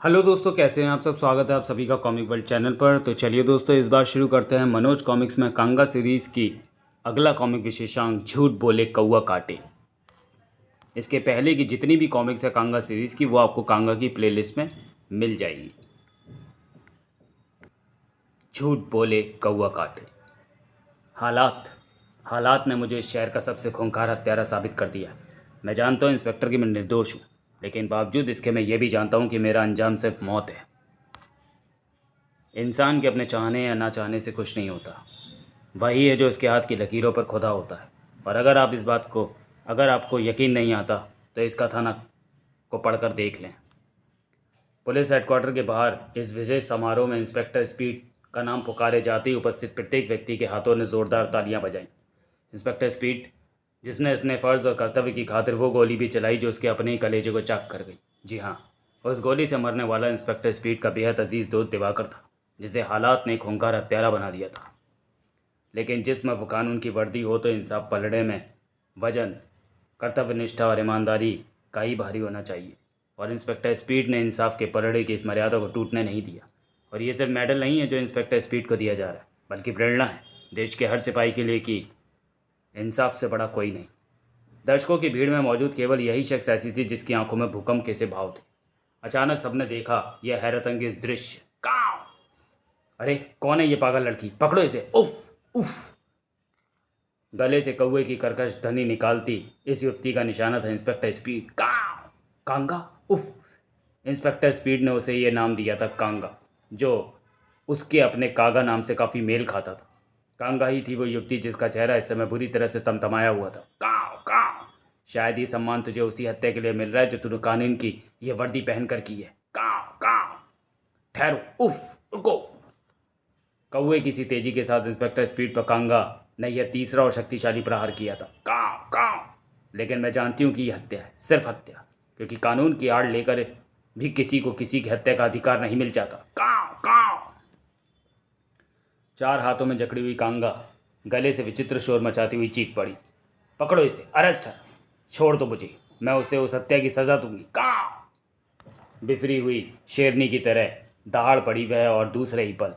Hello दोस्तों, कैसे हैं आप सब। स्वागत है आप सभी का कॉमिक वर्ल्ड चैनल पर। तो चलिए दोस्तों, इस बार शुरू करते हैं मनोज कॉमिक्स में कांगा सीरीज़ की अगला कॉमिक विशेषांक झूठ बोले कौआ काटे। इसके पहले की जितनी भी कॉमिक्स है कांगा सीरीज़ की, वो आपको कांगा की प्लेलिस्ट में मिल जाएगी। झूठ बोले कौआ काटे। हालात हालात ने मुझे इस शहर का सबसे खूंखार हत्यारा साबित कर दिया। मैं जानता हूँ इंस्पेक्टर कि मैं निर्दोष हूँ, लेकिन बावजूद इसके मैं ये भी जानता हूँ कि मेरा अंजाम सिर्फ मौत है। इंसान के अपने चाहने या ना चाहने से कुछ नहीं होता। वही है जो इसके हाथ की लकीरों पर खुदा होता है। और अगर आपको यकीन नहीं आता तो इस कथानक को पढ़कर देख लें। पुलिस हेडक्वार्टर के बाहर इस विशेष समारोह में इंस्पेक्टर स्पीड का नाम पुकारे जाते ही उपस्थित प्रत्येक व्यक्ति के हाथों ने जोरदार तालियां बजाईं। इंस्पेक्टर स्पीड, जिसने अपने फ़र्ज़ और कर्तव्य की खातिर वो गोली भी चलाई जो उसके अपने ही कलेजे को चाक कर गई। जी हाँ, उस गोली से मरने वाला इंस्पेक्टर स्पीड का बेहद अजीज़ दोस्त दिवाकर था, जिसे हालात ने खूंखार हत्यारा बना दिया था। लेकिन जिसमें वो कानून की वर्दी हो तो इंसाफ पलड़े में वजन कर्तव्यनिष्ठा और ईमानदारी का ही भारी होना चाहिए। और इंस्पेक्टर स्पीड ने इंसाफ के पलड़े की इस मर्यादा को टूटने नहीं दिया। और ये सिर्फ मेडल नहीं है जो इंस्पेक्टर स्पीड को दिया जा रहा है, बल्कि प्रेरणा है देश के हर सिपाही के लिए कि इंसाफ से बड़ा कोई नहीं। दर्शकों की भीड़ में मौजूद केवल यही शख्स ऐसी थी जिसकी आंखों में भूकंप के से भाव थे। अचानक सबने देखा यह हैरतअंगेज दृश्य। काव! अरे कौन है ये पागल लड़की, पकड़ो इसे। उफ उफ! गले से कौवे की कर्कश ध्वनि निकालती इस युवती का निशाना था इंस्पेक्टर स्पीड। काव! कांगा! उफ! इंस्पेक्टर स्पीड ने उसे ये नाम दिया था कांगा, जो उसके अपने कागा नाम से काफ़ी मेल खाता था। कांगा ही थी वो युवती जिसका चेहरा इस समय बुरी तरह से तमतमाया हुआ था। काव काव! शायद ये सम्मान तुझे उसी हत्या के लिए मिल रहा है जो तूने कानून की ये वर्दी पहन कर की है। काव काव! ठहरो! उफ! रुको! कौवे की सी तेजी के साथ इंस्पेक्टर स्पीड पर कांगा ने यह तीसरा और शक्तिशाली प्रहार किया था। काव काव! लेकिन मैं जानती हूँ कि यह हत्या है, सिर्फ हत्या, क्योंकि कानून की आड़ लेकर भी किसी को किसी की हत्या का अधिकार नहीं मिल जाता। काव काव! चार हाथों में जकड़ी हुई कांगा गले से विचित्र शोर मचाती हुई चीख पड़ी। पकड़ो इसे, अरेस्ट है। छोड़ दो मुझे, मैं उसे उस हत्या की सजा दूंगी। काव! बिफरी हुई शेरनी की तरह दहाड़ पड़ी वह और दूसरे ही पल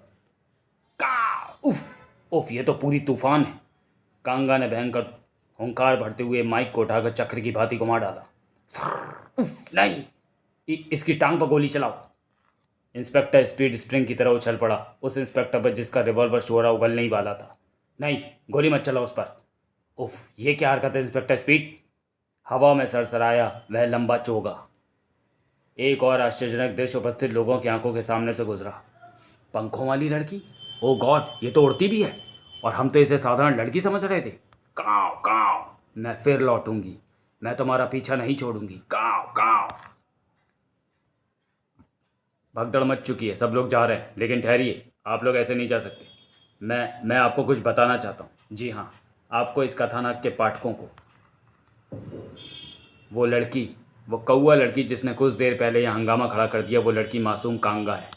काव! उफ! उफ! ये तो पूरी तूफान है। कांगा ने भयंकर हुंकार भरते हुए माइक को उठाकर चक्र की भांति घुमा डाला। उफ! नहीं, इसकी टांग पर गोली चलाओ। इंस्पेक्टर स्पीड स्प्रिंग की तरह उछल पड़ा उस इंस्पेक्टर पर जिसका रिवॉल्वर शोरा उगलने ही वाला था। नहीं, गोली मत चलाओ उस पर। उफ! ये क्या हरकत है इंस्पेक्टर स्पीड। हवा में सरसराया वह लंबा चोगा। एक और आश्चर्यजनक दृश्य उपस्थित लोगों की आंखों के सामने से गुजरा। पंखों वाली लड़की, ओ गॉड, ये तो उड़ती भी है। और हम तो इसे साधारण लड़की समझ रहे थे। काव काव! मैं फिर लौटूंगी, मैं तुम्हारा पीछा नहीं छोड़ूंगी। काव काव! भगदड़ मच चुकी है, सब लोग जा रहे हैं, लेकिन ठहरिए, आप लोग ऐसे नहीं जा सकते। मैं आपको कुछ बताना चाहता हूँ। जी हाँ, आपको, इस कथानक के पाठकों को। वो लड़की, वो कौआ लड़की जिसने कुछ देर पहले यहाँ हंगामा खड़ा कर दिया, वो लड़की मासूम कांगा है।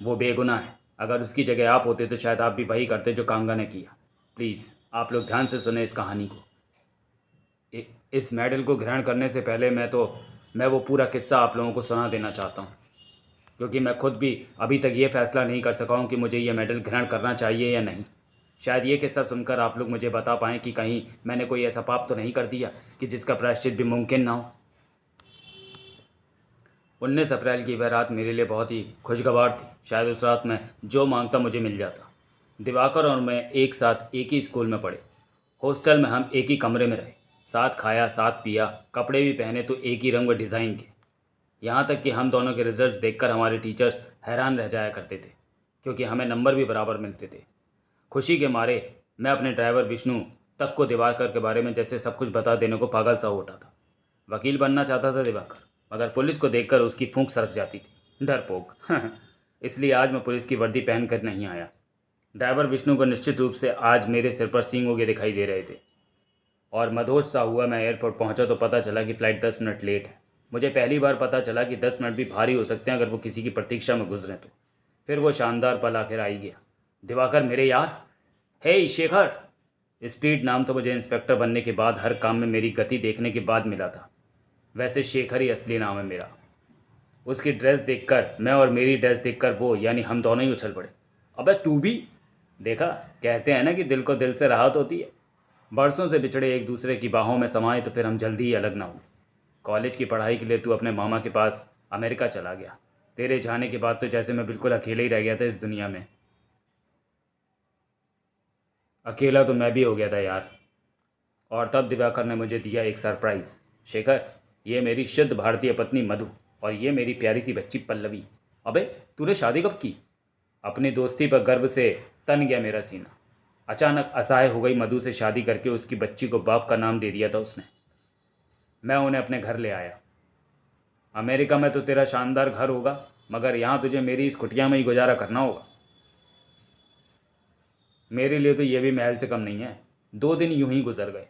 वो बेगुनाह है। अगर उसकी जगह आप होते तो शायद आप भी वही करते जो कांगा ने किया। प्लीज़ आप लोग ध्यान से सुने इस कहानी को। इस मेडल को ग्रहण करने से पहले मैं वो पूरा किस्सा आप लोगों को सुना देना चाहता हूँ, क्योंकि मैं खुद भी अभी तक ये फैसला नहीं कर सका हूँ कि मुझे ये मेडल ग्रहण करना चाहिए या नहीं। शायद ये किस्सा सुनकर आप लोग मुझे बता पाएँ कि कहीं मैंने कोई ऐसा पाप तो नहीं कर दिया कि जिसका प्रायश्चित भी मुमकिन ना हो। 19 अप्रैल की वह रात मेरे लिए बहुत ही खुशगवार थी। शायद उस रात में जो मांगता मुझे मिल जाता। दिवाकर और मैं एक साथ एक ही स्कूल में पढ़े। हॉस्टल में हम एक ही कमरे में रहे, साथ खाया, साथ पिया, कपड़े भी पहने तो एक ही रंग व डिज़ाइन के। यहाँ तक कि हम दोनों के रिजल्ट्स देखकर हमारे टीचर्स हैरान रह जाया करते थे, क्योंकि हमें नंबर भी बराबर मिलते थे। खुशी के मारे मैं अपने ड्राइवर विष्णु तक को दिवाकर के बारे में जैसे सब कुछ बता देने को पागल सा उठा था। वकील बनना चाहता था दिवाकर, मगर पुलिस को देखकर उसकी फूंक सरक जाती थी। डरपोक। इसलिए आज मैं पुलिस की वर्दी पहन कर नहीं आया। ड्राइवर विष्णु को निश्चित रूप से आज मेरे सिर पर सींग उगे दिखाई दे रहे थे। और मदहोश सा हुआ मैं एयरपोर्ट पहुंचा तो पता चला कि फ़्लाइट 10 मिनट लेट है। मुझे पहली बार पता चला कि 10 मिनट भी भारी हो सकते हैं अगर वो किसी की प्रतीक्षा में गुजरें तो। फिर वो शानदार पल आखिर आ ही गया। दिवाकर मेरे यार। हे शेखर। स्पीड नाम तो मुझे इंस्पेक्टर बनने के बाद हर काम में मेरी गति देखने के बाद मिला था। वैसे शेखर ही असली नाम है मेरा। उसकी ड्रेस देखकर मैं और मेरी ड्रेस देखकर वो यानी हम दोनों ही उछल पड़े। अबे तू भी देखा, कहते हैं ना कि दिल को दिल से राहत होती है। बरसों से बिछड़े एक दूसरे की बाहों में समाए तो फिर हम जल्दी ही अलग ना हुए। कॉलेज की पढ़ाई के लिए तू अपने मामा के पास अमेरिका चला गया। तेरे जाने के बाद तो जैसे मैं बिल्कुल अकेले ही रह गया था इस दुनिया में। अकेला तो मैं भी हो गया था यार। और तब दिवाकर ने मुझे दिया एक सरप्राइज़। शेखर, ये मेरी शुद्ध भारतीय पत्नी मधु और ये मेरी प्यारी सी बच्ची पल्लवी। अबे तूने शादी कब की? अपनी दोस्ती पर गर्व से तन गया मेरा सीना। अचानक असहाय हो गई मधु से शादी करके उसकी बच्ची को बाप का नाम दे दिया था उसने। मैं उन्हें अपने घर ले आया। अमेरिका में तो तेरा शानदार घर होगा, मगर यहाँ तुझे मेरी इस कुटिया में ही गुजारा करना होगा। मेरे लिए तो ये भी महल से कम नहीं है। 2 दिन यूं ही गुजर गए।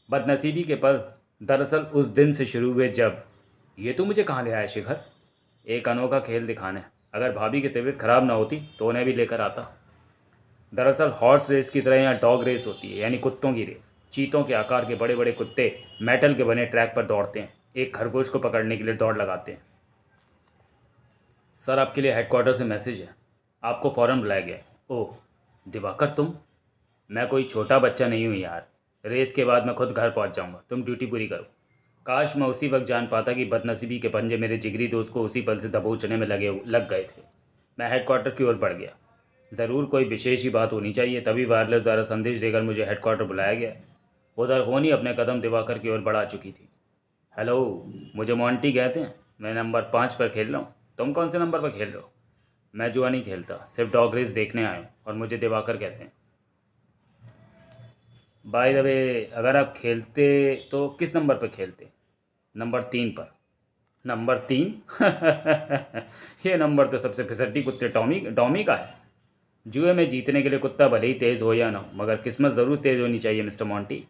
बदनसीबी के पल दरअसल उस दिन से शुरू हुए जब ये तो मुझे कहाँ ले आया शिखर? एक अनोखा खेल दिखाने। अगर भाभी की तबीयत खराब ना होती तो उन्हें भी लेकर आता। दरअसल हॉर्स रेस की तरह यहाँ डॉग रेस होती है, यानी कुत्तों की रेस। चीतों के आकार के बड़े बड़े कुत्ते मेटल के बने ट्रैक पर दौड़ते हैं, एक खरगोश को पकड़ने के लिए दौड़ लगाते हैं। सर, आपके लिए हेडक्वार्टर से मैसेज है, आपको फ़ौरन बुलाया गया है। ओह दिवाकर, तुम? मैं कोई छोटा बच्चा नहीं हूँ यार। रेस के बाद मैं खुद घर पहुँच जाऊँगा, तुम ड्यूटी पूरी करो। काश मैं उसी वक्त जान पाता कि बदनसीबी के पंजे मेरे जिगरी दोस्त को उसी पल से दबोचने में लग गए थे। मैं हेडक्वार्टर की ओर बढ़ गया। ज़रूर कोई विशेष ही बात होनी चाहिए, तभी वायरलेस द्वारा संदेश देकर मुझे हेडक्वार्टर बुलाया गया। उधर होनी अपने कदम दिवाकर की ओर बढ़ा चुकी थी। हेलो, मुझे मोंटी कहते हैं। मैं नंबर 5 पर खेल रहा हूँ। तुम कौन से नंबर पर खेल रहे हो? मैं जुआ नहीं खेलता, सिर्फ डॉग रेस देखने आया हूँ और मुझे दिवाकर कहते हैं। बाय द वे, अगर आप खेलते तो किस नंबर पर खेलते? नंबर 3 पर। नंबर 3? ये नंबर तो सबसे फिसड्डी कुत्ते टॉमी डॉमी का है। जुए में जीतने के लिए कुत्ता भले ही तेज़ हो या ना हो, मगर किस्मत ज़रूर तेज़ होनी चाहिए मिस्टर मॉन्टी।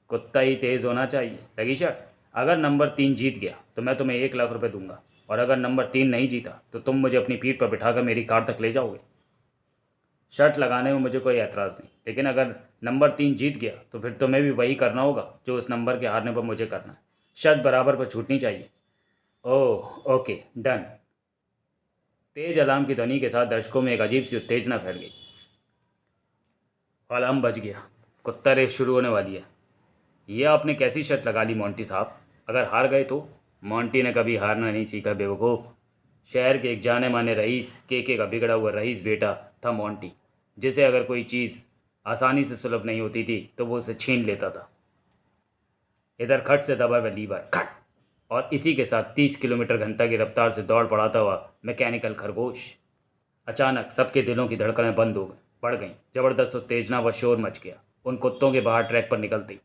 कुत्ता ही तेज़ होना चाहिए। लगी शर्त, अगर नंबर 3 जीत गया तो मैं तुम्हें 1 लाख रुपए दूंगा, और अगर नंबर 3 नहीं जीता तो तुम मुझे अपनी पीठ पर बिठाकर मेरी कार तक ले जाओगे। शर्त लगाने में मुझे कोई एतराज़ नहीं, लेकिन अगर नंबर 3 जीत गया तो फिर तुम्हें भी वही करना होगा जो उस नंबर के हारने पर मुझे करना है। शर्त बराबर पर छूटनी चाहिए। Oh okay, done. तेज अलार्म की ध्वनि के साथ दर्शकों में एक अजीब सी उत्तेजना फैल गई। अलार्म बज गया। कुत्ता रेस शुरू होने वाली है। ये आपने कैसी शर्त लगा ली मोंटी साहब? अगर हार गए तो? मोंटी ने कभी हारना नहीं सीखा बेवकूफ़। शहर के एक जाने माने रईस केके का बिगड़ा हुआ रईस बेटा था मोंटी, जिसे अगर कोई चीज़ आसानी से सुलभ नहीं होती थी तो वो उसे छीन लेता था। इधर खट से दबा हुआ लीवर खट, और इसी के साथ 30 किलोमीटर घंटा की रफ्तार से दौड़ पड़ाता हुआ मैकेनिकल खरगोश। अचानक सबके दिलों की धड़कनें बंद हो गई, बढ़ गईं। जबरदस्त उत्तेजना व शोर मच गया उन कुत्तों के बाहर ट्रैक पर निकलते।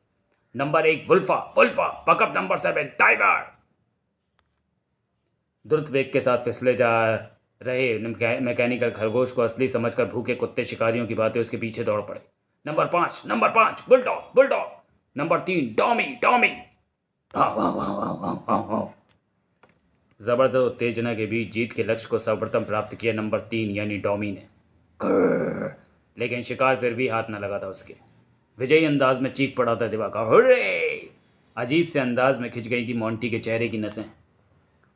नंबर 1 वुल्फा वुल्फा, पकअप नंबर 7 टाइगर। द्रुत वेग के साथ फिसले जा रहे मैकेनिकल खरगोश को असली समझकर भूखे कुत्ते शिकारियों की बातें उसके पीछे दौड़ पड़े। Number 5 bulldog bulldog. नंबर 3 डॉमी डॉमी। भाव भाव भाव भाव भाव भाव भाव। जबरदस्त उत्तेजना के बीच जीत के लक्ष्य को सर्वप्रथम प्राप्त किया नंबर 3 यानी डॉमी ने। कर्र। लेकिन शिकार फिर भी हाथ न लगा था उसके। विजयी अंदाज में चीख पड़ा था दिवाकर, हुर्रे! अजीब से अंदाज में खिंच गई थी मोंटी के चेहरे की नसें।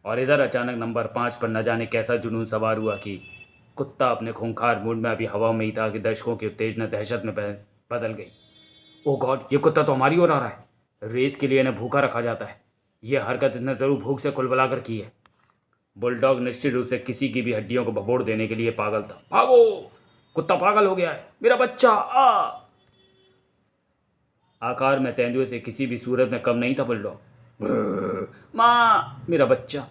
और इधर अचानक नंबर 5 पर न जाने कैसा जुनून सवार हुआ कि कुत्ता अपने खूंखार मूड में अभी हवा में ही था कि दर्शकों की उत्तेजना दहशत में बदल गई। ओ गॉड, ये कुत्ता तो हमारी ओर आ रहा है। रेस के लिए इन्हें भूखा रखा जाता है। यह हरकत इसने ज़रूर भूख से कुलबला कर की है। बुलडॉग निश्चित रूप से किसी की भी हड्डियों को भभोड़ देने के लिए पागल था। भागो, कुत्ता पागल हो गया है, मेरा बच्चा आ। आकार में तेंदुए से किसी भी सूरत में कम नहीं था बुलडॉग। माँ, मेरा बच्चा।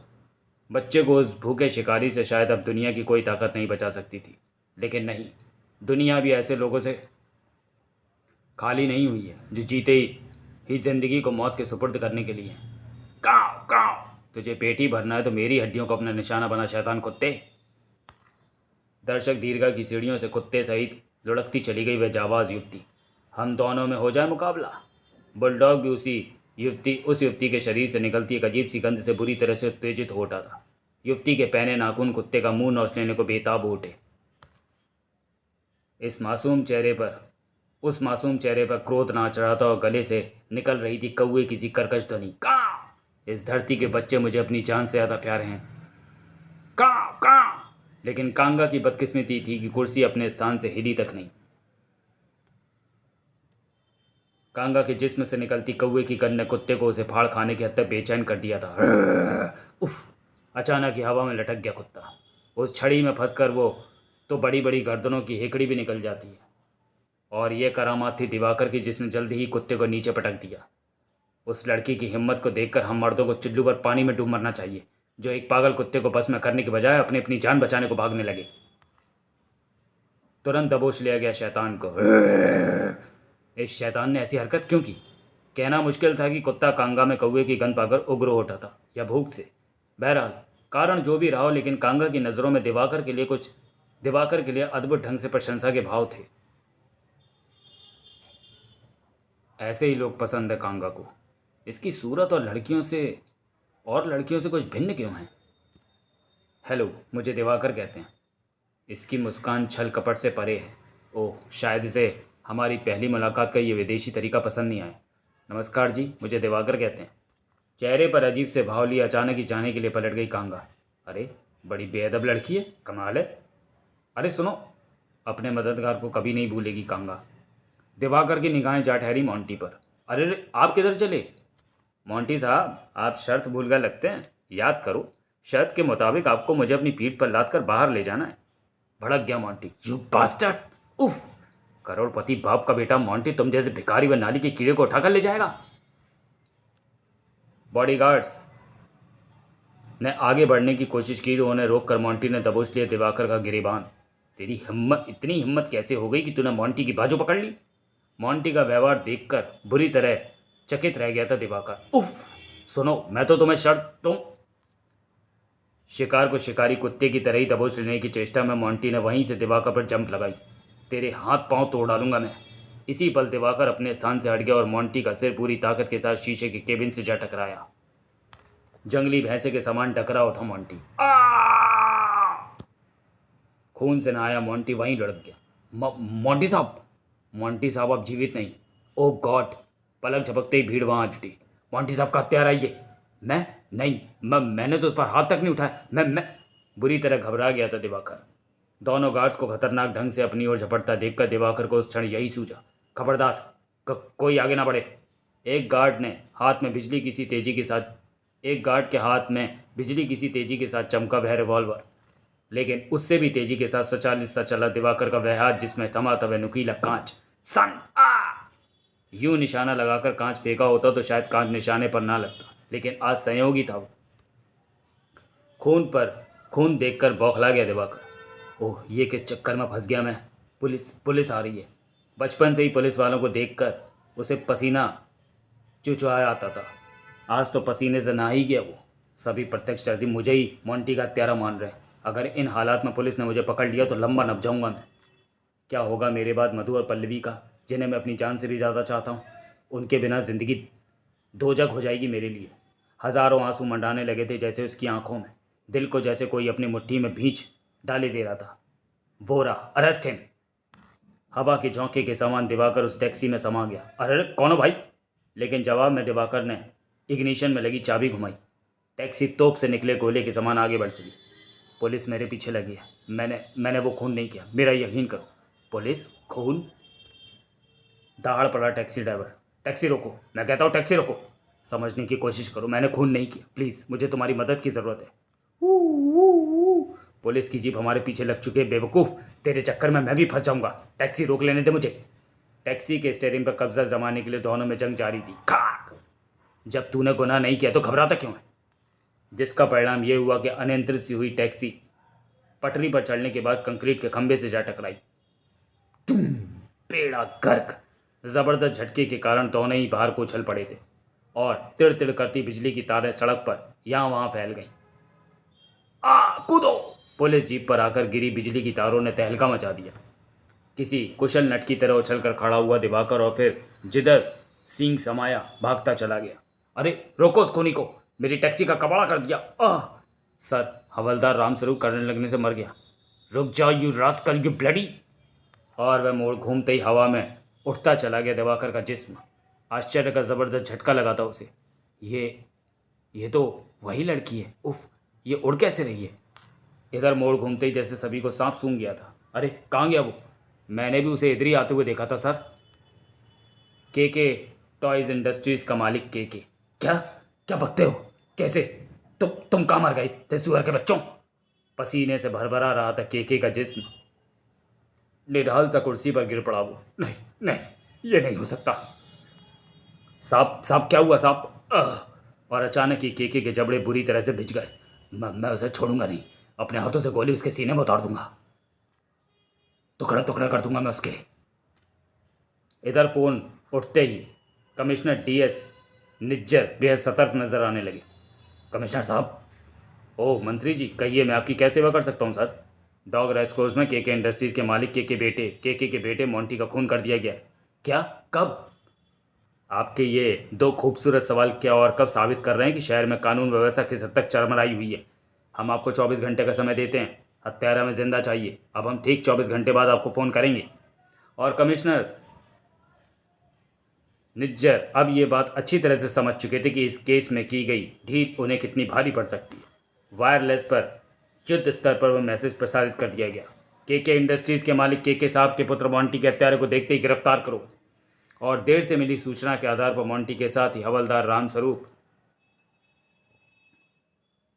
बच्चे को उस भूखे शिकारी से शायद अब दुनिया की कोई ताकत नहीं बचा सकती थी। लेकिन नहीं, दुनिया भी ऐसे लोगों से खाली नहीं हुई है जो जीते ही जिंदगी को मौत के सुपुर्द करने के लिए। काव काव, तुझे पेट ही भरना है तो मेरी हड्डियों को अपना निशाना बना शैतान कुत्ते। दर्शक दीर्घा की सीढ़ियों से कुत्ते सहित लुढ़कती चली गई वह जाबाज युवती। हम दोनों में हो जाए मुकाबला। बुलडॉग भी उस युवती के शरीर से निकलती एक अजीब सी गंध से बुरी तरह से उत्तेजित हो उठा था। युवती के पहने नाखून कुत्ते का मुंह नोच लेने को बेताब हो उठे। उस मासूम चेहरे पर क्रोध नाच रहा था और गले से निकल रही थी कौए किसी कर्कश ध्वनि। काव। इस धरती के बच्चे मुझे अपनी जान से ज़्यादा प्यारे हैं। काँ काँ। लेकिन कांगा की बदकिस्मती थी कि कुर्सी अपने स्थान से हिली तक नहीं। कांगा के जिस्म से निकलती कौवे की गंध ने कुत्ते को उसे फाड़ खाने की हद तक बेचैन कर दिया था। उफ! अचानक ही हवा में लटक गया कुत्ता। उस छड़ी में फंसकर वो तो बड़ी बड़ी गर्दनों की हेकड़ी भी निकल जाती है। और ये करामात थी दिवाकर की, जिसने जल्दी ही कुत्ते को नीचे पटक दिया। उस लड़की की हिम्मत को देखकर हम मर्दों को चुल्लू पर पानी में डूब मरना चाहिए, जो एक पागल कुत्ते को बस में करने के बजाय अपनी अपनी जान बचाने को भागने लगे। तुरंत दबोच लिया गया शैतान को। इस शैतान ने ऐसी हरकत क्यों की? कहना मुश्किल था कि कुत्ता कांगा में कौवे की गंध पाकर उग्र हो उठा था, या भूख से। बहरहाल कारण जो भी रहा हो, लेकिन कांगा की नज़रों में दिवाकर के लिए अद्भुत ढंग से प्रशंसा के भाव थे। ऐसे ही लोग पसंद है कांगा को। इसकी सूरत और लड़कियों से कुछ भिन्न क्यों है? हेलो, मुझे दिवाकर कहते हैं। इसकी मुस्कान छल कपट से परे है। ओह, शायद इसे हमारी पहली मुलाकात का ये विदेशी तरीका पसंद नहीं आया। नमस्कार जी, मुझे दिवाकर कहते हैं। चेहरे पर अजीब से भाव लिए अचानक ही जाने के लिए पलट गई कांगा। अरे, बड़ी बेअदब लड़की है, कमाल है। अरे सुनो, अपने मददगार को कभी नहीं भूलेगी कांगा। दिवाकर की निगाहें जा ठहरी मोंटी पर। अरे आप किधर चले? मोंटी साहब, आप शर्त भूल गए लगते हैं। याद करो, शर्त के मुताबिक आपको मुझे अपनी पीठ पर लाद कर बाहर ले जाना है। भड़क गया मोंटी। You bastard! उफ! करोड़पति बाप का बेटा मोंटी तुम जैसे भिखारी व नाली के कीड़े को उठाकर ले जाएगा? बॉडीगार्ड्स ने आगे बढ़ने की कोशिश की तो उन्हें रोक कर मोंटी ने दबोच लिया दिवाकर का गिरेबान। तेरी हिम्मत, इतनी हिम्मत कैसे हो गई कि तूने मोंटी की बाजू पकड़ ली? मोंटी का व्यवहार देखकर बुरी तरह चकित रह गया था दिवाकर। उफ! सुनो, मैं तो तुम्हें शर्त दूं। शिकार को शिकारी कुत्ते की तरह ही दबोच लेने की चेष्टा में मोंटी ने वहीं से दिवाकर पर जंप लगाई। तेरे हाथ पांव तोड़ डालूंगा मैं। इसी पल दिवाकर अपने स्थान से हट गया और मोंटी का सिर पूरी ताकत के साथ शीशे के केबिन से जा टकराया। जंगली भैंसे के समान टकरा उठा मोंटी। खून से नहाया मोंटी वहीं लुढ़क गया। मोंटी साहब अब जीवित नहीं। ओह गॉड! पलक झपकते ही भीड़ वहां आ जुटी। मोंटी साहब का हत्यारा ये? मैं नहीं, मैंने तो उस पर हाथ तक नहीं उठाया। मैं बुरी तरह घबरा गया था दिवाकर। दोनों गार्ड्स को खतरनाक ढंग से अपनी ओर झपटता देखकर दिवाकर को उस क्षण यही सूझा, खबरदार, कोई आगे ना बढ़े। एक गार्ड के हाथ में बिजली किसी तेजी के साथ चमका वह रिवॉल्वर, लेकिन उससे भी तेजी के साथ स्वचालित सा चला दिवाकर का वह हाथ जिसमें थमा था वह नुकीला कांच। सन आ! यूं निशाना लगाकर कांच फेंका होता तो शायद कांच निशाने पर ना लगता, लेकिन आज संयोग ही था वो। खून देखकर बौखला गया दिवाकर। ओह, ये किस चक्कर में फंस गया मैं? पुलिस आ रही है। बचपन से ही पुलिस वालों को देखकर उसे पसीना चुचुआया आता था। आज तो पसीने से नहा ही गया वो। सभी प्रत्यक्षदर्शी मुझे ही मोंटी का हत्यारा मान रहे हैं। अगर इन हालात में पुलिस ने मुझे पकड़ लिया तो लंबा नप जाऊंगा मैं। क्या होगा मेरे बाद मधु और पल्लवी का, जिन्हें मैं अपनी जान से भी ज़्यादा चाहता हूँ? उनके बिना ज़िंदगी दोजख हो जाएगी मेरे लिए। हज़ारों आंसू मंडाने लगे थे जैसे उसकी आंखों में, दिल को जैसे कोई अपनी मुट्ठी में भींच डाले दे रहा था। वो रहा, अरेस्ट हिम! हवा के झोंके के समान दिवाकर उस टैक्सी में समा गया। अरे कौन हो भाई? लेकिन जवाब में दिवाकर ने इग्निशन में लगी चाबी घुमाई। टैक्सी तोप से निकले गोले के समान आगे बढ़ चली। पुलिस मेरे पीछे लगी है। मैंने वो खून नहीं किया, मेरा यकीन करो। पुलिस? खून? दहाड़ पड़ा टैक्सी ड्राइवर। टैक्सी रोको, मैं कहता हूँ टैक्सी रोको। समझने की कोशिश करो, मैंने खून नहीं किया। प्लीज़, मुझे तुम्हारी मदद की ज़रूरत है। पुलिस की जीप हमारे पीछे लग चुके, बेवकूफ़। तेरे चक्कर में मैं भी फंस जाऊंगा। टैक्सी रोक लेने दे मुझे। टैक्सी के स्टीयरिंग पर कब्जा जमाने के लिए दोनों में जंग जारी थी। खाक! जब तूने गुनाह नहीं किया तो घबराता क्यों है? जिसका परिणाम यह हुआ कि अनियंत्रित सी हुई टैक्सी पटरी पर चढ़ने के बाद कंक्रीट के खंभे से जा टकराई। पेड़ा गर्क! जबरदस्त झटके के कारण दोनों ही बाहर को उछल पड़े थे और तिड़ तिड़ करती बिजली की तारें सड़क पर यहाँ वहाँ फैल गईं। कूदो! पुलिस जीप पर आकर गिरी बिजली की तारों ने तहलका मचा दिया। किसी कुशल नट की तरह उछलकर खड़ा हुआ दिवाकर और फिर जिधर सींग समाया भागता चला गया। अरे रोको उस खूनी को, मेरी टैक्सी का कबाड़ा कर दिया। सर, हवलदार रामस्वरूप करंट लगने से मर गया। रुक जाओ यू रास्कल, यू ब्लडी! और वह मोड़ घूमते ही हवा में उठता चला गया दिवाकर का जिस्म। आश्चर्य का ज़बरदस्त झटका लगा था उसे। ये तो वही लड़की है। उफ, ये उड़ कैसे रही है? इधर मोड़ घूमते ही जैसे सभी को सांप सूंघ गया था। अरे कहाँ गया वो? मैंने भी उसे इधर ही आते हुए देखा था सर। के टॉयज इंडस्ट्रीज का मालिक के। क्या क्या बकते हो? कैसे? तुम कहाँ मर गए थे सुअर के बच्चों? पसीने से भरभरा रहा था के का जिस्म। निढाल सा कुर्सी पर गिर पड़ा वो। नहीं नहीं, ये नहीं हो सकता। सांप सांप क्या हुआ सांप? और अचानक ही के जबड़े बुरी तरह से भिज गए। मैं उसे छोड़ूंगा नहीं। अपने हाथों से गोली उसके सीने में उतार दूंगा। टुकड़ा टुकड़ा कर दूंगा मैं उसके। इधर फोन उठते ही कमिश्नर डीएस निज्जर बेहद सतर्क नजर आने लगे। कमिश्नर साहब। ओह मंत्री जी, कहिए, मैं आपकी क्या सेवा कर सकता हूँ सर? डॉग रेस्कोर्स में के इंडस्ट्रीज के मालिक के बेटे मोंटी का खून कर दिया गया। क्या? कब? आपके ये दो खूबसूरत सवाल क्या और कब साबित कर रहे हैं कि शहर में कानून व्यवस्था किस हद तक चरमराई हुई है। हम आपको 24 घंटे का समय देते हैं। हत्यारा में जिंदा चाहिए। अब हम ठीक 24 घंटे बाद आपको फ़ोन करेंगे। और कमिश्नर निज्जर अब ये बात अच्छी तरह से समझ चुके थे कि इस केस में की गई ढील उन्हें कितनी भारी पड़ सकती है। वायरलेस पर युद्ध स्तर पर वह मैसेज प्रसारित कर दिया गया। के इंडस्ट्रीज़ के मालिक के साहब के पुत्र मोंटी के हत्यारे को देखते ही गिरफ्तार करो। और देर से मिली सूचना के आधार पर मोंटी के साथ ही हवलदार रामस्वरूप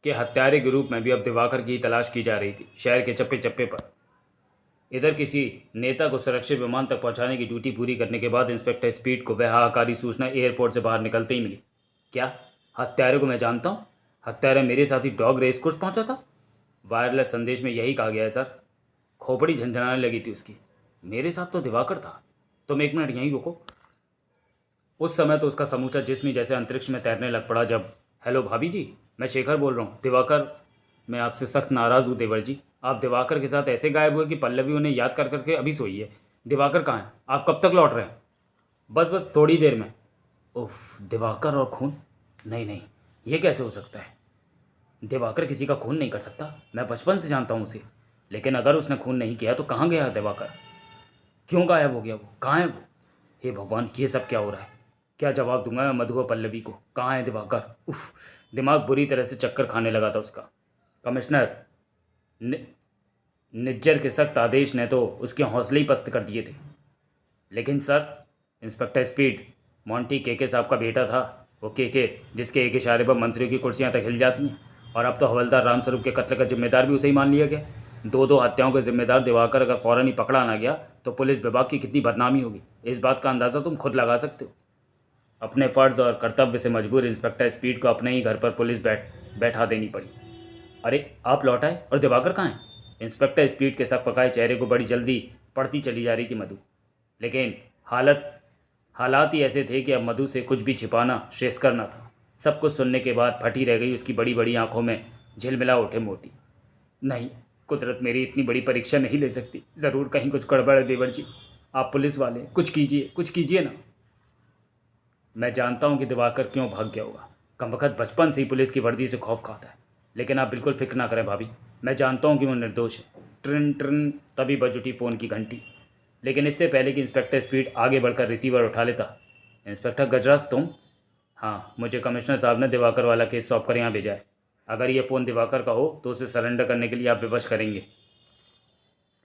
के हत्यारे के रूप में भी अब दिवाकर की तलाश की जा रही थी, शहर के चप्पे चप्पे पर। इधर किसी नेता को सुरक्षित विमान तक पहुंचाने की ड्यूटी पूरी करने के बाद इंस्पेक्टर स्पीड को वह हाहाकारी सूचना एयरपोर्ट से बाहर निकलते ही मिली। क्या? हत्यारे को मैं जानता हूँ। हत्यारा मेरे साथ ही डॉग रेस कोर्स पहुंचा था। वायरलेस संदेश में यही कहा गया है सर। खोपड़ी झंझनाने लगी थी उसकी। मेरे साथ तो दिवाकर था। तुम एक मिनट यहीं रुको। उस समय तो उसका समूचा जिस्म ही जैसे अंतरिक्ष में तैरने लग पड़ा जब। हेलो भाभी जी, मैं शेखर बोल रहा हूँ। दिवाकर, मैं आपसे सख्त नाराज़ हूँ देवर जी। आप दिवाकर के साथ ऐसे गायब हुए कि पल्लवी उन्हें याद कर करके अभी सोई है। दिवाकर कहाँ है? आप कब तक लौट रहे हैं? बस बस थोड़ी देर में। उफ, दिवाकर और खून? नहीं नहीं, ये कैसे हो सकता है? दिवाकर किसी का खून नहीं कर सकता। मैं बचपन से जानता हूँ उसे। लेकिन अगर उसने खून नहीं किया तो कहाँ गया दिवाकर? क्यों गायब हो गया वो? कहाँ है वो? हे भगवान, ये सब क्या हो रहा है? क्या जवाब दूंगा मैं मधु और पल्लवी को? कहाँ है दिवाकर? उफ, दिमाग बुरी तरह से चक्कर खाने लगा था उसका। कमिश्नर निज्जर के सख्त आदेश ने तो उसके हौसले ही पस्त कर दिए थे। लेकिन सर, इंस्पेक्टर स्पीड, मोंटी के साहब का बेटा था। वो के जिसके एक इशारे पर मंत्रियों की कुर्सियां तक हिल जाती हैं। और अब तो हवलदार रामस्वरूप के कत्ल का जिम्मेदार भी उसे ही मान लिया गया। दो हत्याओं के जिम्मेदार दिवाकर अगर फौरन ही पकड़ा ना गया तो पुलिस विभाग की कितनी बदनामी होगी, इस बात का अंदाज़ा तुम खुद लगा सकते हो। अपने फ़र्ज़ और कर्तव्य से मजबूर इंस्पेक्टर स्पीड को अपने ही घर पर पुलिस बैठा देनी पड़ी। अरे आप लौट आए, और दिवाकर कहाँ है? इंस्पेक्टर स्पीड के सक पकाए चेहरे को बड़ी जल्दी पड़ती चली जा रही थी मधु। लेकिन हालात ही ऐसे थे कि अब मधु से कुछ भी छिपाना श्रेयस्कर न था। सब कुछ सुनने के बाद फटी रह गई उसकी बड़ी बड़ी आंखों में झिलमिला उठे मोती। नहीं, कुदरत मेरी इतनी बड़ी परीक्षा नहीं ले सकती। ज़रूर कहीं कुछ गड़बड़ है देवर जी। आप पुलिस वाले, कुछ कीजिए ना। मैं जानता हूँ कि दिवाकर क्यों भाग गया होगा। कमबख्त बचपन से ही पुलिस की वर्दी से खौफ खाता है। लेकिन आप बिल्कुल फिक्र ना करें भाभी, मैं जानता हूँ कि वो निर्दोष है। ट्रिन ट्रिन तभी बज उठी फ़ोन की घंटी। लेकिन इससे पहले कि इंस्पेक्टर स्पीड आगे बढ़कर रिसीवर उठा लेता। इंस्पेक्टर गजराज तुम? हाँ, मुझे कमिश्नर साहब ने दिवाकर वाला केस सौंप कर यहाँ भेजा है। अगर ये फ़ोन दिवाकर का हो तो उसे सरेंडर करने के लिए आप विवश करेंगे।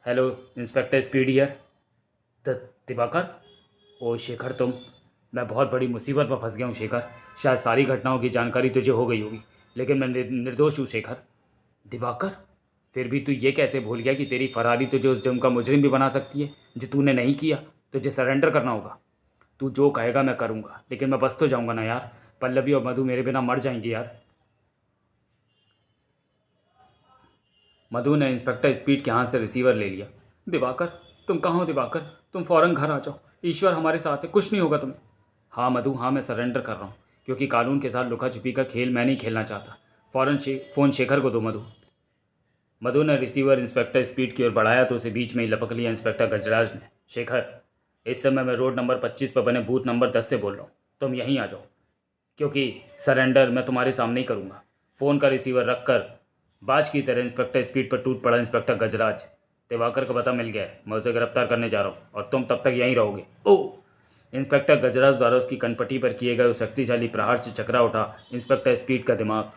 Hello inspector speed here. Divakar? ओ शेखर तुम? मैं बहुत बड़ी मुसीबत में फंस गया हूँ शेखर। शायद सारी घटनाओं की जानकारी तुझे हो गई होगी, लेकिन मैं निर्दोष हूँ शेखर। दिवाकर? फिर भी तू ये कैसे भूल गया कि तेरी फरारी तुझे उस जुर्म का मुजरिम भी बना सकती है जो तूने नहीं किया? तुझे सरेंडर करना होगा। तू जो कहेगा मैं करूँगा, लेकिन मैं बस तो जाऊँगा ना यार। पल्लवी और मधु मेरे बिना मर जाएंगी यार। मधु ने इंस्पेक्टर स्पीड के हाथ से रिसीवर ले लिया। दिवाकर, तुम कहाँ हो दिवाकर? तुम फ़ौरन घर आ जाओ। ईश्वर हमारे साथ है, कुछ नहीं होगा तुम्हें। हाँ मधु, हाँ मैं सरेंडर कर रहा हूँ, क्योंकि कानून के साथ लुका छिपी का खेल मैं नहीं खेलना चाहता। फ़ौरन फ़ोन शेखर को दो मधु। मधु ने रिसीवर इंस्पेक्टर स्पीड की ओर बढ़ाया तो उसे बीच में ही लपक लिया इंस्पेक्टर गजराज ने। शेखर, इस समय मैं रोड नंबर 25 पर बने बूथ नंबर 10 से बोल रहा हूँ। तुम यहीं आ जाओ, क्योंकि सरेंडर मैं तुम्हारे सामने ही करूँगा। फ़ोन का रिसीवर रखकर बाज की तरह इंस्पेक्टर स्पीड पर टूट पड़ा इंस्पेक्टर गजराज। दिवाकर का पता मिल गया है, मैं उसे गिरफ्तार करने जा रहा हूँ और तुम तब तक यहीं रहोगे। ओह! इंस्पेक्टर गजराज द्वारा उसकी कनपट्टी पर किए गए उस शक्तिशाली प्रहार से चकरा उठा इंस्पेक्टर स्पीड का दिमाग।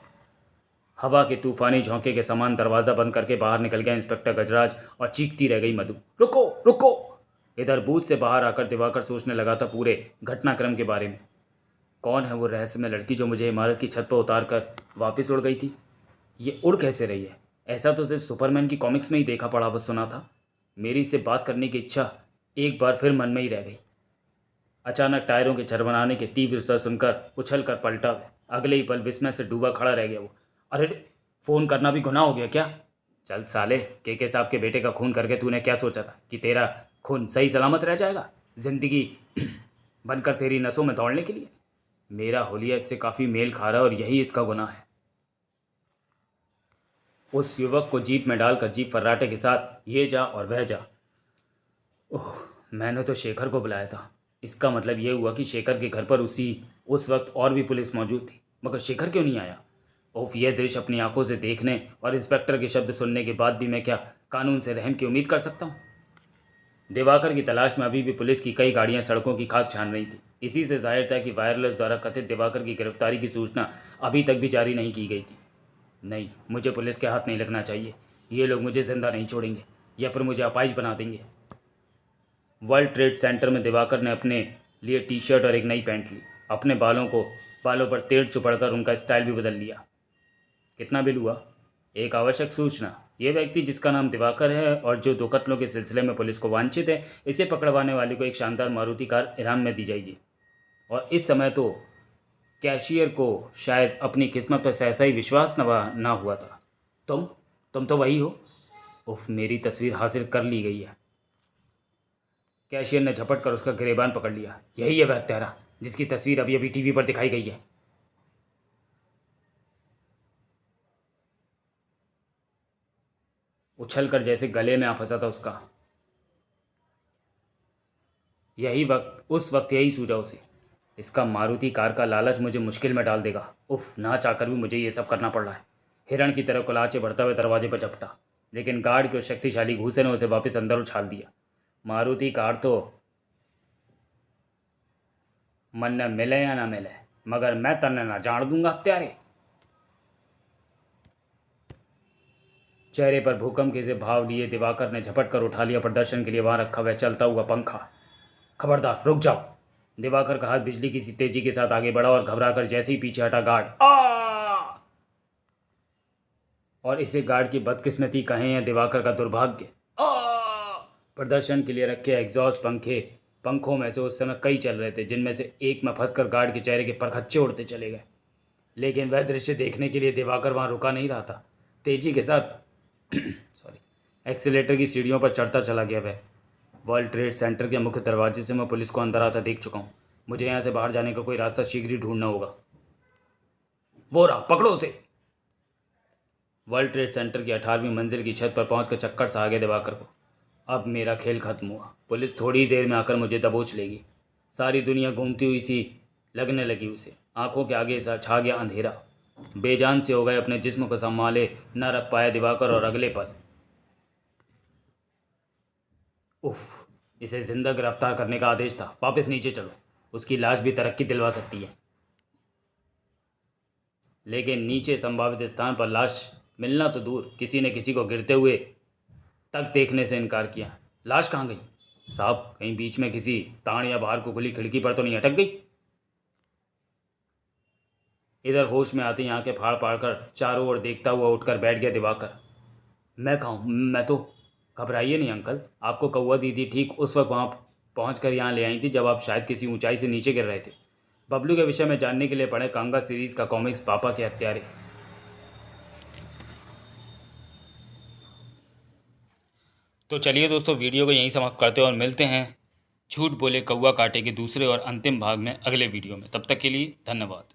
हवा के तूफानी झोंके के समान दरवाज़ा बंद करके बाहर निकल गया इंस्पेक्टर गजराज और चीखती रह गई मधु, रुको रुको। इधर बूथ से बाहर आकर दिवाकर सोचने लगा था पूरे घटनाक्रम के बारे में। कौन है वो रहस्यमय लड़की जो मुझे इमारत की छत पर उतार कर वापस उड़ गई थी? ये उड़ कैसे रही है? ऐसा तो सिर्फ सुपरमैन की कॉमिक्स में ही देखा पढ़ा व सुना था। मेरी इससे बात करने की इच्छा एक बार फिर मन में ही रह गई। अचानक टायरों के झरमराने के तीव्र स्वर सुनकर उछल कर पलटा। अगले ही पल विस्मय से डूबा खड़ा रह गया वो। अरे, फ़ोन करना भी गुनाह हो गया क्या? चल साले, के साहब के बेटे का खून करके तूने क्या सोचा था कि तेरा खून सही सलामत रह जाएगा जिंदगी बनकर तेरी नसों में दौड़ने के लिए? मेरा होलिया इससे काफ़ी मेल खा रहा है और यही इसका गुनाह है। उस युवक को जीप में डालकर जीप फर्राटे के साथ ये जा और वह जा। ओह, मैंने तो शेखर को बुलाया था। इसका मतलब ये हुआ कि शेखर के घर पर उस वक्त और भी पुलिस मौजूद थी, मगर शेखर क्यों नहीं आया? ओफ, यह दृश्य अपनी आंखों से देखने और इंस्पेक्टर के शब्द सुनने के बाद भी मैं क्या कानून से रहम की उम्मीद कर सकता हूँ? दिवाकर की तलाश में अभी भी पुलिस की कई गाड़ियां सड़कों की खाक छान रही थी। इसी से जाहिर था कि वायरलेस द्वारा कथित दिवाकर की गिरफ्तारी की सूचना अभी तक भी जारी नहीं की गई थी। नहीं, मुझे पुलिस के हाथ नहीं लगना चाहिए। ये लोग मुझे जिंदा नहीं छोड़ेंगे या फिर मुझे अपाहिज बना देंगे। वर्ल्ड ट्रेड सेंटर में दिवाकर ने अपने लिए टी शर्ट और एक नई पैंट ली। अपने बालों पर तेल चुपड़कर उनका स्टाइल भी बदल लिया। कितना बिल हुआ? एक आवश्यक सूचना। ये व्यक्ति जिसका नाम दिवाकर है और जो 2 कत्लों के सिलसिले में पुलिस को वांछित है, इसे पकड़वाने वाले को एक शानदार मारुति कार इनाम में दी जाएगी। और इस समय तो कैशियर को शायद अपनी किस्मत पर सहसा ही विश्वास ना हुआ था। तुम तो वही हो। उफ, मेरी तस्वीर हासिल कर ली गई है। कैशियर ने झपट कर उसका गिरेबान पकड़ लिया। यही है वह हत्यारा जिसकी तस्वीर अभी अभी टीवी पर दिखाई गई है। उछल कर जैसे गले में आ फंसा था उसका। उस वक्त यही सूझा उसे। इसका मारुति कार का लालच मुझे मुश्किल में डाल देगा। उफ, ना चाहकर भी मुझे ये सब करना पड़ रहा है। हिरण की तरह कुलाचे बढ़ता हुए दरवाजे पर झपटा, लेकिन गार्ड के उस शक्तिशाली घूसे ने उसे वापस अंदर उछाल दिया। मारुति कार तो मन न मिले या ना मिले, मगर मैं तन्ने ना जान दूंगा हत्यारे। चेहरे पर भूकंप के से भाव लिए दिवाकर ने झपट कर उठा लिया प्रदर्शन के लिए वहां रखा हुआ चलता हुआ पंखा। खबरदार, रुक जाओ। दिवाकर का हाथ बिजली की सी तेजी के साथ आगे बढ़ा और घबराकर जैसे ही पीछे हटा गार्ड और इसे गार्ड की बदकिस्मती कहें या दिवाकर का दुर्भाग्य। प्रदर्शन के लिए रखे एग्जॉस्ट पंखों में से उस समय कई चल रहे थे, जिनमें से एक में फंसकर गार्ड के चेहरे के परखच्चे उड़ते चले गए। लेकिन वह दृश्य देखने के लिए दिवाकर वहां रुका नहीं रहा था। तेजी के साथ एक्सीलेटर की सीढ़ियों पर चढ़ता चला गया। वह वर्ल्ड ट्रेड सेंटर के मुख्य दरवाजे से मैं पुलिस को अंदर आता देख चुका हूँ। मुझे यहाँ से बाहर जाने का कोई रास्ता शीघ्र ही ढूंढना होगा। वो रहा, पकड़ो उसे। वर्ल्ड ट्रेड सेंटर की 18वीं मंजिल की छत पर पहुंचकर चक्कर सा आ गया दिवाकर को। अब मेरा खेल खत्म हुआ। पुलिस थोड़ी देर में आकर मुझे दबोच लेगी। सारी दुनिया घूमती हुई सी लगने लगी उसे। आंखों के आगे सा छा गया अंधेरा। बेजान से हो गए, अपने जिस्म को संभाले न रख पाया दिवाकर और अगले पल उफ, इसे जिंदा गिरफ्तार करने का आदेश था। वापस नीचे चलो, उसकी लाश भी तरक्की दिलवा सकती है। लेकिन नीचे संभावित स्थान पर लाश मिलना तो दूर, किसी ने किसी को गिरते हुए तक देखने से इनकार किया। लाश कहाँ गई? साहब, कहीं बीच में किसी ताड़ या बाहर को खुली खिड़की पर तो नहीं अटक गई? इधर होश में आते ही आंखें फाड़ फाड़ कर चारों ओर देखता हुआ उठकर बैठ गया दिवाकर। मैं कहाँ हूँ? मैं तो घबराइए नहीं अंकल, आपको कौवा दीदी ठीक उस वक्त वहाँ पहुँच कर यहाँ ले आई थी जब आप शायद किसी ऊंचाई से नीचे गिर रहे थे। बबलू के विषय में जानने के लिए पढ़े कांगा सीरीज़ का कॉमिक्स पापा के हत्यारे। तो चलिए दोस्तों, वीडियो को यहीं समाप्त करते हैं और मिलते हैं झूठ बोले कौवा काटे के दूसरे और अंतिम भाग में अगले वीडियो में। तब तक के लिए धन्यवाद।